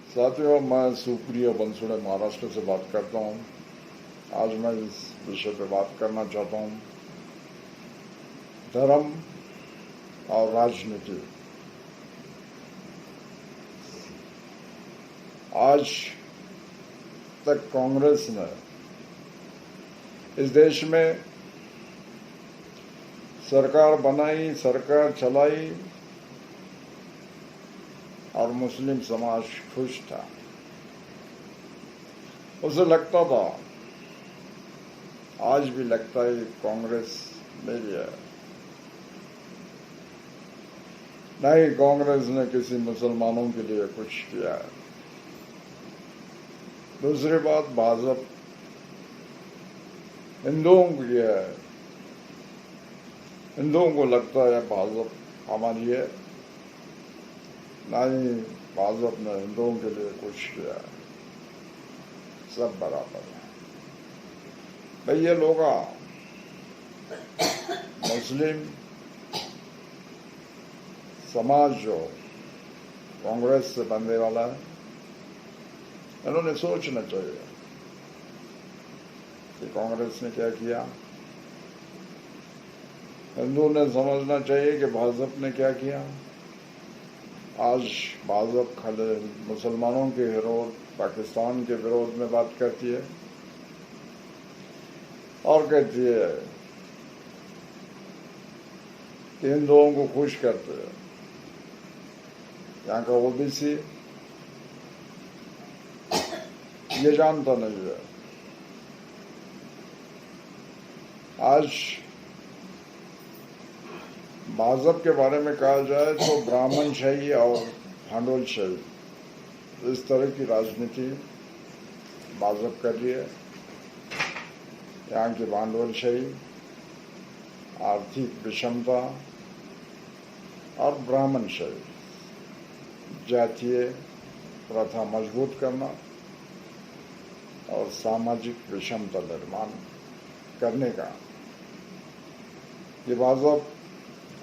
साथियों, मैं सुप्रिया बंसुड़े महाराष्ट्र से बात करता हूँ। आज मैं इस विषय पर बात करना चाहता हूँ, धर्म और राजनीति। आज तक कांग्रेस ने इस देश में सरकार बनाई, सरकार चलाई और मुस्लिम समाज खुश था। उसे लगता था, आज भी लगता है, कांग्रेस मेरी है। नहीं, कांग्रेस ने किसी मुसलमानों के लिए कुछ किया है। दूसरी बात, भाजपा हिंदुओं के लिए है। हिंदुओं को लगता है भाजपा हमारी है। नहीं, भाजपा ने हिंदुओं के लिए कुछ किया है। सब बराबर है। भाई, ये लोग मुस्लिम समाज जो कांग्रेस से बनने वाला है, इन्होंने सोचना चाहिए कि कांग्रेस ने क्या किया। हिंदुओं ने समझना चाहिए कि भाजपा ने क्या किया। आज भाजपा खाली मुसलमानों के विरोध, पाकिस्तान के विरोध में बात करती है और कहती है कि हिंदुओं को खुश करते हैं। यहाँ का ओबीसी ये जानता नहीं है। आज भाजपा के बारे में कहा जाए तो ब्राह्मणशाही और भांडवलशाही, इस तरह की राजनीति भाजपा कर रही है। यहाँ की भांडवलशाही, आर्थिक विषमता और ब्राह्मणशाही, जातीय प्रथा मजबूत करना और सामाजिक विषमता निर्माण करने का ये भाजपा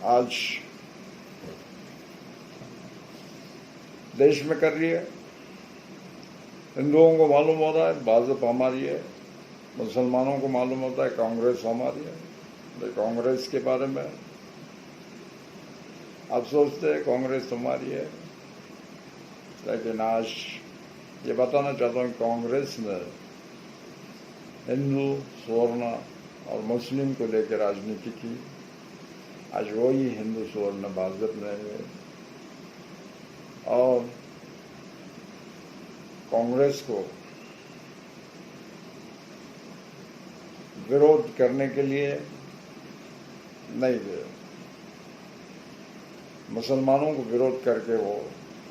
आज देश में कर रही है। हिंदुओं को मालूम हो रहा है भाजपा हमारी है, मुसलमानों को मालूम होता है कांग्रेस हमारी है। तो कांग्रेस के बारे में आप सोचते हैं कांग्रेस हमारी है, लेकिन आज ये बताना चाहता हूँ, कांग्रेस ने हिंदू, सवर्ण और मुस्लिम को लेकर राजनीति की। आज वही हिंदू सवर्ण भाजपा ने और कांग्रेस को विरोध करने के लिए नहीं गए। मुसलमानों को विरोध करके वो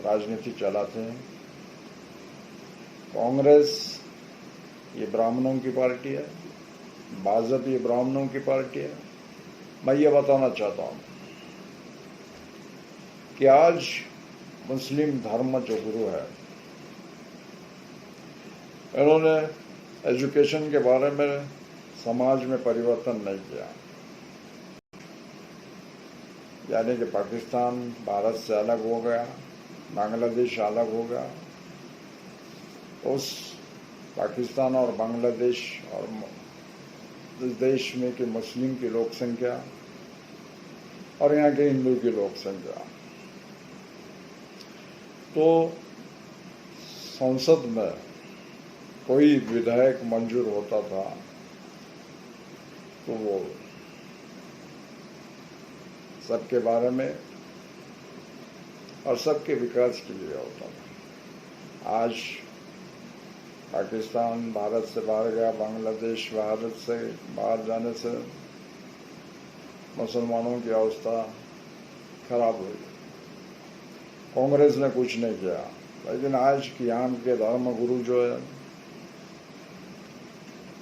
राजनीति चलाते हैं। कांग्रेस ये ब्राह्मणों की पार्टी है, भाजपा ये ब्राह्मणों की पार्टी है। मैं ये बताना चाहता हूँ कि आज मुस्लिम धर्म जो गुरु है, इन्होंने एजुकेशन के बारे में समाज में परिवर्तन नहीं किया। यानी कि पाकिस्तान भारत से अलग हो गया, बांग्लादेश अलग हो गया। उस पाकिस्तान और बांग्लादेश और इस देश में के मुस्लिम की लोक संख्या और यहाँ के हिंदू की लोक संख्या, तो संसद में कोई विधेयक मंजूर होता था तो वो सबके बारे में और सबके विकास के लिए होता था। आज पाकिस्तान भारत से बाहर गया, बांग्लादेश भारत से बाहर जाने से मुसलमानों की अवस्था खराब हुई। कांग्रेस ने कुछ नहीं किया, लेकिन आज की यहाँ के धर्म गुरु जो है,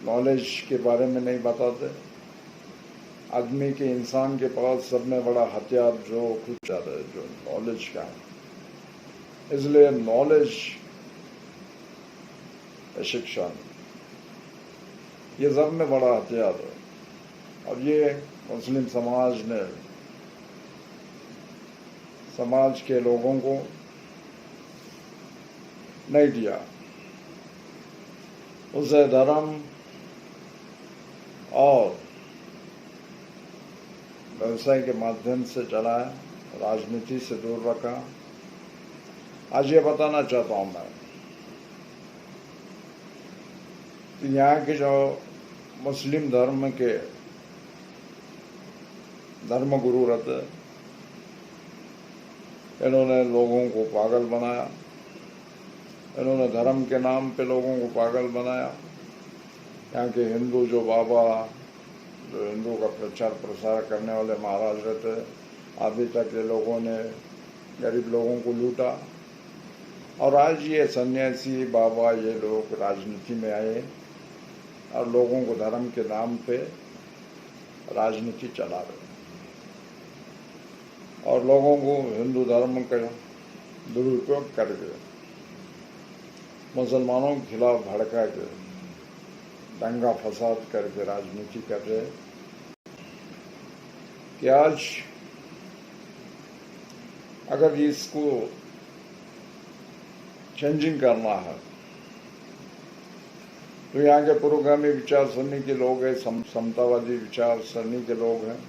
नॉलेज के बारे में नहीं बताते। आदमी के, इंसान के पास सब में बड़ा हथियार जो खुद जाता है, जो नॉलेज का है। इसलिए नॉलेज, शिक्षा, ये सब में बड़ा हथियार है। और ये मुस्लिम समाज ने, समाज के लोगों को नहीं दिया। उसे धर्म और व्यवसाय के माध्यम से चलाया, राजनीति से दूर रखा। आज ये बताना चाहता हूं मैं कि यहाँ के जो मुस्लिम धर्म के धर्मगुरु रहते, इन्होंने लोगों को पागल बनाया, इन्होंने धर्म के नाम पे लोगों को पागल बनाया। यहाँ के हिंदू जो बाबा, जो हिंदू का प्रचार प्रसार करने वाले महाराज रहते, अभी तक ये लोगों ने गरीब लोगों को लूटा। और आज ये सन्यासी बाबा ये लोग राजनीति में आए और लोगों को धर्म के नाम पे राजनीति चला रहे और लोगों को हिंदू धर्म का दुरुपयोग करके मुसलमानों के खिलाफ भड़का के दंगा फसाद करके राजनीति कर रहे। कि आज अगर इसको चेंजिंग करना है तो यहाँ के पुरोगामी विचार सरणी के लोग हैं, समतावादी विचार सरणी के लोग हैं।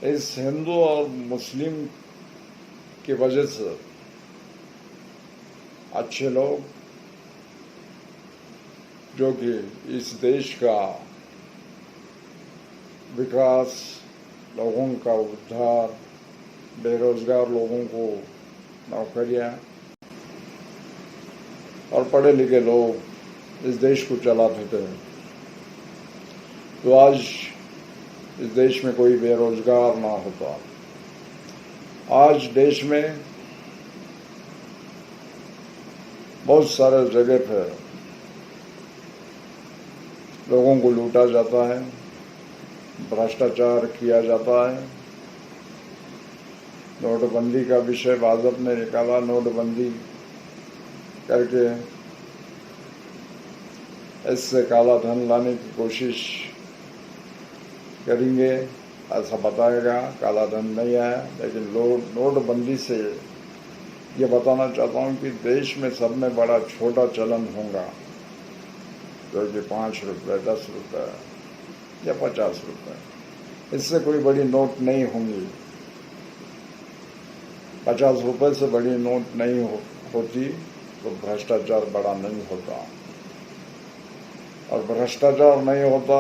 इस हिंदू और मुस्लिम की वजह से अच्छे लोग जो कि इस देश का विकास, लोगों का उद्धार, बेरोजगार लोगों को नौकरियां और पढ़े लिखे लोग इस देश को चलाते थे, तो आज इस देश में कोई बेरोजगार ना होता। आज देश में बहुत सारे जगह पर लोगों को लूटा जाता है, भ्रष्टाचार किया जाता है। नोटबंदी का विषय भाजपा ने निकाला, नोटबंदी करके इससे काला धन लाने की कोशिश करेंगे, ऐसा बताएगा। काला धन नहीं आया, लेकिन नोटबंदी से ये बताना चाहता हूँ कि देश में सब में बड़ा छोटा चलन होगा, जो कि 5 रुपये, 10 रुपये या 50 रुपये, इससे कोई बड़ी नोट नहीं होंगी। 50 रुपये से बड़ी नोट नहीं होती तो भ्रष्टाचार बड़ा नहीं होता, और भ्रष्टाचार नहीं होता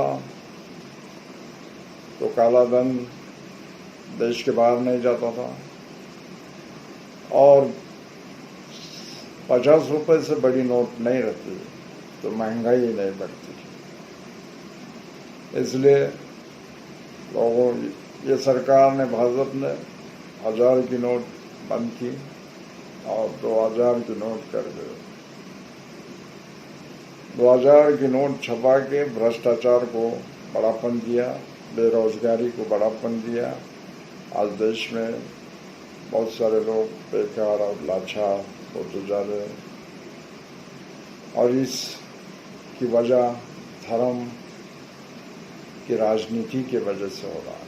तो काला धन देश के बाहर नहीं जाता था, और 50 रुपये से बड़ी नोट नहीं रहती तो महंगाई नहीं बढ़ती। इसलिए लोगों, ये सरकार ने, भाजपा ने 1000 की नोट बंद की और 2000 की नोट कर दिए। 2000 की नोट छपा के भ्रष्टाचार को बढ़ापन दिया, बेरोजगारी को बढ़ापन दिया। आज देश में बहुत सारे लोग बेकार और लाचार होते जा रहे हैं, और इसकी वजह धर्म की राजनीति की वजह से हो रहा है।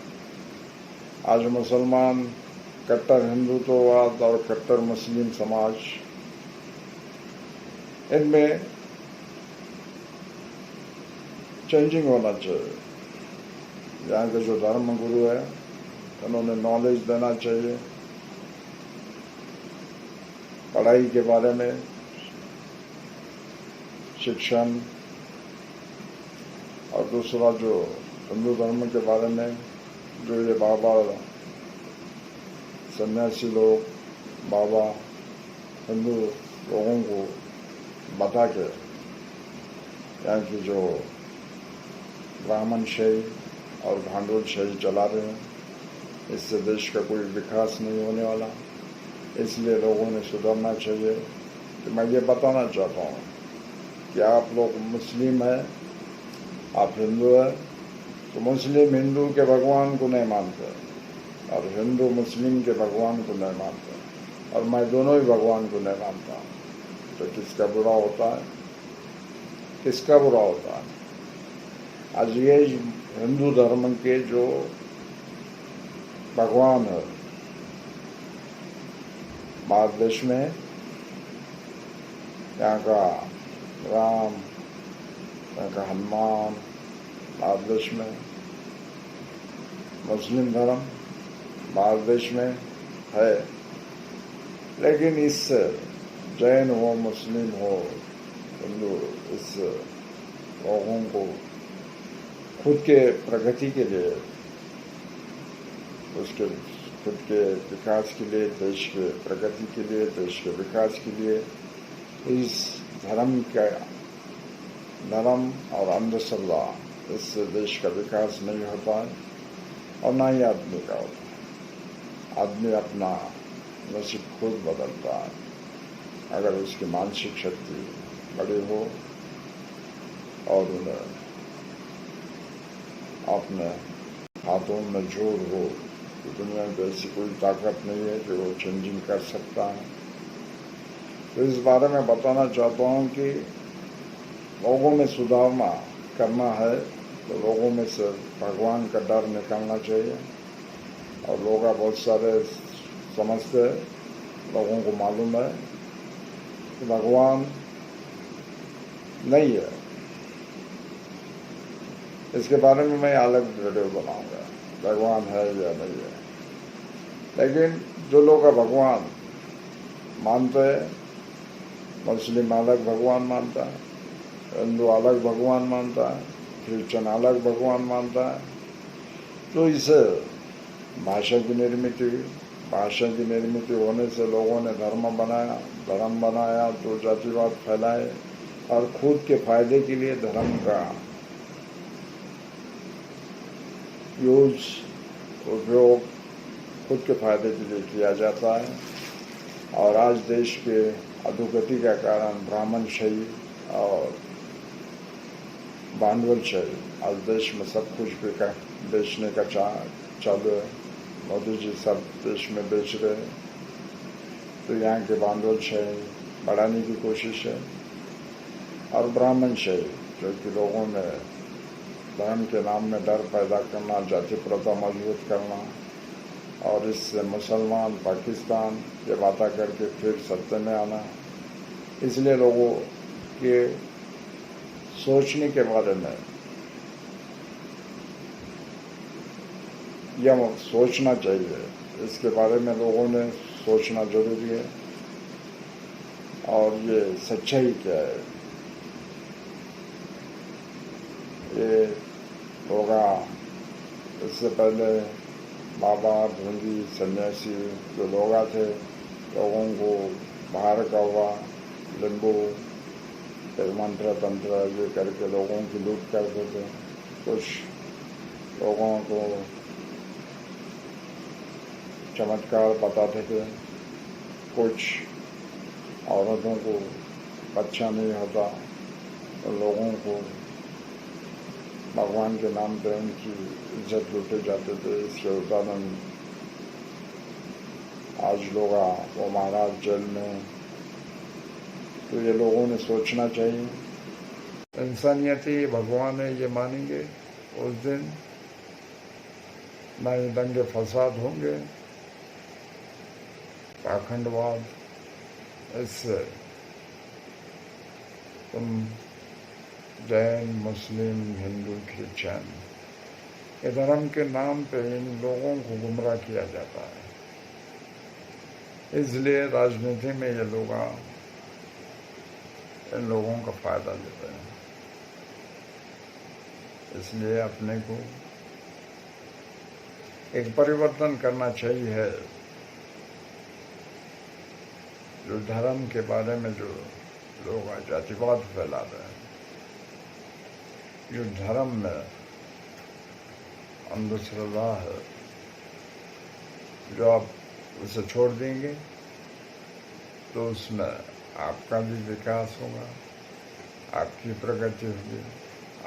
आज मुसलमान कट्टर हिंदुत्ववाद और कट्टर मुस्लिम समाज, इनमें चेंजिंग होना चाहिए। यहाँ के जो धर्म गुरु है उन्होंने नॉलेज देना चाहिए पढ़ाई के बारे में, शिक्षण, और दूसरा जो हिंदू धर्म के बारे में जो ये बाबा सन्यासी लोग, बाबा हिंदू लोगों को बता के यहाँ की जो ब्राह्मण शाही और भांडुल शाही चला रहे हैं, इससे देश का कोई विकास नहीं होने वाला। इसलिए लोगों ने सुधरना चाहिए। कि मैं ये बताना चाहता हूँ कि आप लोग मुस्लिम हैं, आप हिंदू हैं, तो मुस्लिम हिंदू के भगवान को नहीं मानते और हिंदू मुस्लिम के भगवान को नहीं मानते, और मैं दोनों ही भगवान को नहीं मानता। तो किसका बुरा होता है? किसका बुरा होता है? आज ये हिंदू धर्म के जो भगवान है भारत देश में, यहाँ का राम, यहाँ का हनुमान, भारत देश में मुस्लिम धर्म भारत देश में है, लेकिन इस जैन हो, मुस्लिम हो, हिंदू, इस लोगों को खुद के प्रगति के लिए, उसके खुद के विकास के लिए, देश के प्रगति के लिए, देश के विकास के लिए इस धर्म और अंधश्रद्धा, इससे देश का विकास नहीं होता है और ना ही आदमी का होता है। आदमी अपना नसीब खुद बदलता है अगर उसकी मानसिक शक्ति बड़ी हो और उन्हें अपने हाथों में जोर हो। दुनिया में ऐसी कोई ताकत नहीं है जो वो चेंजिंग कर सकता है। तो इस बारे में बताना चाहता हूँ कि लोगों में सुधारना करना है तो लोगों में से भगवान का डर निकालना चाहिए। और लोग बहुत सारे समझते हैं, लोगों को मालूम है कि भगवान नहीं है। इसके बारे में मैं अलग वीडियो बनाऊंगा, भगवान है या नहीं है। लेकिन जो लोग भगवान मानते हैं, मुस्लिम अलग भगवान मानता है, हिंदू अलग भगवान मानता है, क्रिश्चियन अलग भगवान मानता है, तो इसे भाषा की निर्मित होने से लोगों ने धर्म बनाया तो जातिवाद फैलाए और खुद के फायदे के लिए धर्म का उपयोग खुद के फायदे के लिए किया जाता है। और आज देश के अधोगति का कारण ब्राह्मणशाही और भांडवलशाही, आज देश में सब कुछ बेचने का चालू है। मोदी जी सब देश में बेच रहे हैं, तो यहाँ के भांडवलशाही बढ़ाने की कोशिश है। और ब्राह्मणशाही, जो कि लोगों में धर्म के नाम में डर पैदा करना, जाति प्रथा मजबूत करना, और इससे मुसलमान पाकिस्तान ये बातें करके फिर सत्ता में आना। इसलिए लोगों के सोचने के बारे में यह सोचना चाहिए, इसके बारे में लोगों ने सोचना जरूरी है। और ये सच्चाई क्या है, ये होगा। इससे पहले बाबा, भोंगी, सन्यासी जो लोग थे, लोगों को बाहर का हुआ लिंबू, मंत्र तंत्र ये करके लोगों की लूट करते थे। कुछ लोगों को चमत्कार बताते थे, कुछ औरतों को बच्चा नहीं होता तो लोगों को भगवान के नाम पे उनकी इज्जत लूटे जाते थे। इसके उदाहरण आज लोग वो महाराज जेल में। तो ये लोगों ने सोचना चाहिए, इंसानियत ही भगवान है ये मानेंगे, उस दिन ना ही दंगे फसाद होंगे, पाखंडवाद। इससे तुम जैन, मुस्लिम, हिंदू, क्रिश्चियन ये धर्म के नाम पे इन लोगों को गुमराह किया जाता है। इसलिए राजनीति में ये लोग इन लोगों का फायदा लेते हैं। इसलिए अपने को एक परिवर्तन करना चाहिए। जो धर्म के बारे में जो लोग जातिवाद फैला रहे हैं, जो धर्म में अंधश्रद्धा है, जो आप उसे छोड़ देंगे तो उसमें आपका भी विकास होगा, आपकी प्रगति होगी।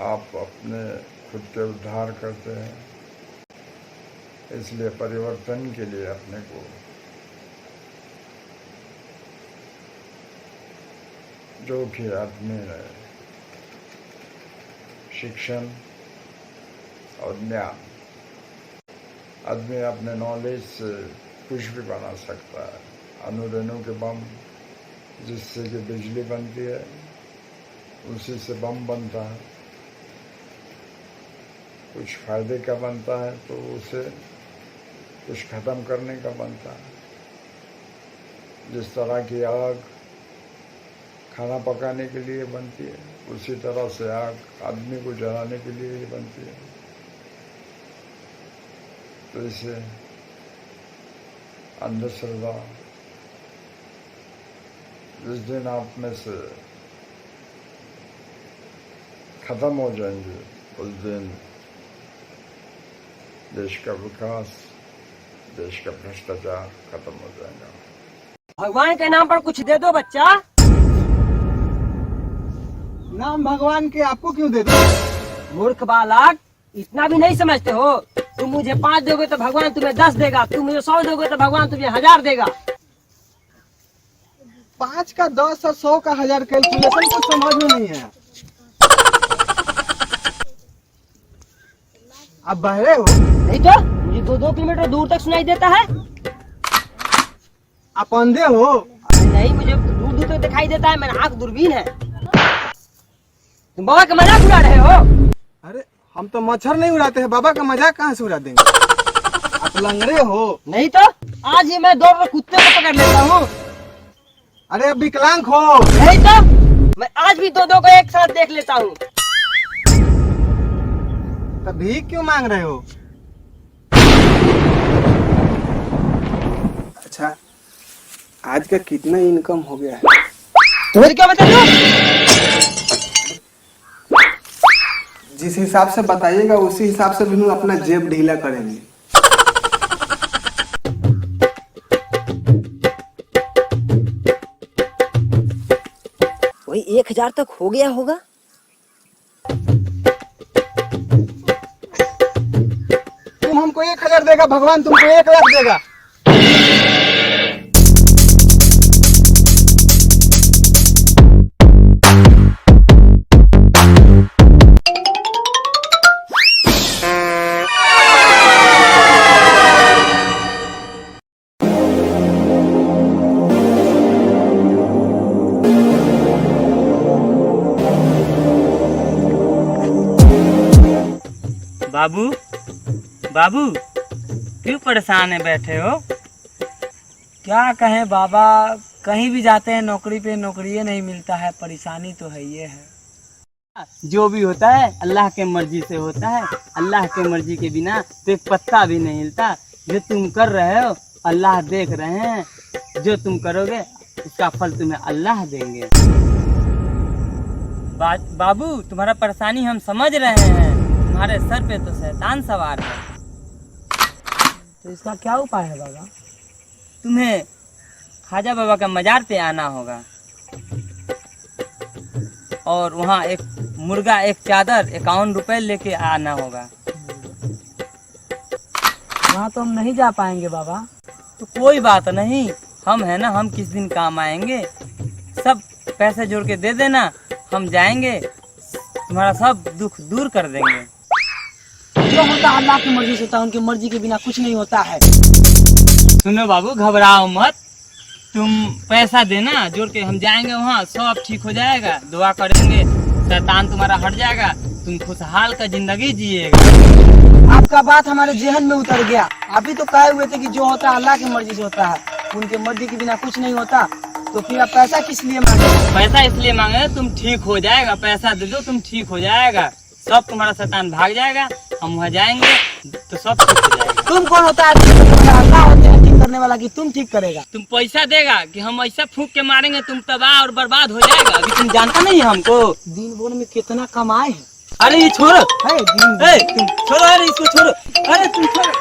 आप अपने खुद के उद्धार करते हैं। इसलिए परिवर्तन के लिए अपने को जो कि आदमी ने शिक्षण और ज्ञान, आदमी अपने नॉलेज से कुछ भी बना सकता है। अणु रेणु के बम जिससे कि बिजली बनती है, उसी से बम बनता है। कुछ फायदे का बनता है तो उसे कुछ ख़त्म करने का बनता है। जिस तरह की आग खाना पकाने के लिए बनती है, उसी तरह से आग आदमी को जलाने के लिए ही बनती है। तो इसे अंधश्रद्धा जिस दिन आप में से खत्म हो जाएंगे, उस दिन देश का विकास, देश का भ्रष्टाचार खत्म हो जाएगा। भगवान के नाम पर कुछ दे दो बच्चा। नाम भगवान के आपको क्यों दे दो? मूर्ख बालक, इतना भी नहीं समझते हो। तुम मुझे 5 दोगे तो भगवान तुम्हें 10 देगा, तुम मुझे 100 दोगे तो भगवान तुम्हें 1000 देगा। 5 का 10 और 100 का 1000 कैलकुलेशन कुछ समझ में नहीं है। आप बहरे हो? नहीं तो मुझे 2-2 किलोमीटर दूर तक सुनाई देता है। आप अंधे हो? अरे नहीं, मुझे दूर दूर तक दिखाई देता है, मेरा आँख दूरबीन है। तुम बाबा का मजाक उड़ा रहे हो। अरे हम तो मच्छर नहीं उड़ाते हैं, बाबा का मजाक कहाँ से उड़ा देंगे? आप लंगड़े हो? नहीं तो आज ही मैं दौड़ कुत्ते को पकड़ लेता हूँ। अरे अब विकलांग हो? नहीं तो मैं आज भी 2-2 को एक साथ देख लेता हूँ। तब भीख क्यों मांग रहे हो? अच्छा, आज का कितना इनकम हो गया है? तुम्हें क्या बता दो? जिस हिसाब से बताइएगा उसी हिसाब से भी हम अपना जेब ढीला करेंगे। वही 1000 तक हो गया होगा। तुम हमको 1000 देगा, भगवान तुमको 1 लाख देगा। बाबू बाबू क्यों परेशान है बैठे हो? क्या कहें बाबा, कहीं भी जाते हैं नौकरी पे नौकरी नहीं मिलता है, परेशानी तो है ये है। जो भी होता है अल्लाह के मर्जी से होता है, अल्लाह के मर्जी के बिना तो एक पत्ता भी नहीं हिलता। जो तुम कर रहे हो अल्लाह देख रहे हैं, जो तुम करोगे उसका फल तुम्हें अल्लाह देंगे। बाबू तुम्हारा परेशानी हम समझ रहे हैं, तुम्हारे सर पे तो शैतान सवार है, तो इसका क्या उपाय है बाबा? तुम्हें ख्वाजा बाबा का मजार पे आना होगा और वहाँ एक मुर्गा, एक चादर, 51 रुपए लेके आना होगा। वहाँ तो हम नहीं जा पाएंगे बाबा। तो कोई बात नहीं, हम है ना, हम किस दिन काम आएंगे। सब पैसे जोड़ के दे देना, हम जाएंगे, तुम्हारा सब दुख दूर कर देंगे। जो होता है अल्लाह की मर्जी से होता है, उनकी मर्जी के बिना कुछ नहीं होता है। सुनो बाबू, घबराओ मत, तुम पैसा देना जोड़ के, हम जाएंगे वहाँ, सब ठीक हो जाएगा, दुआ करेंगे, शैतान तुम्हारा हट जाएगा, तुम खुशहाल का जिंदगी जिएगा। आपका बात हमारे जेहन में उतर गया। अभी तो कहे हुए थे कि जो होता है अल्लाह की मर्जी से होता है, उनकी मर्जी के बिना कुछ नहीं होता, तो फिर आप पैसा किस लिए मांगे? पैसा इसलिए मांगे, तुम ठीक हो जाएगा, पैसा दे दो, तुम ठीक हो जाएगा, सब तुम्हारा शैतान भाग जाएगा, हम वहाँ जाएंगे तो सब ठीक हो जाएगा। तुम कौन होता है ठीक करने वाला? अल्लाह होते हैं ठीक करने वाला, कि तुम ठीक करेगा? तुम पैसा देगा कि हम ऐसा फूंक के मारेंगे तुम तबाह और बर्बाद हो जाएगा। अभी तुम जानता नहीं है हमको, दिन भर में कितना कमाए है। अरे ये छोड़ो, दिन तुम छोड़ो, अरे इसको छोड़ो, अरे तुम छोड़ो।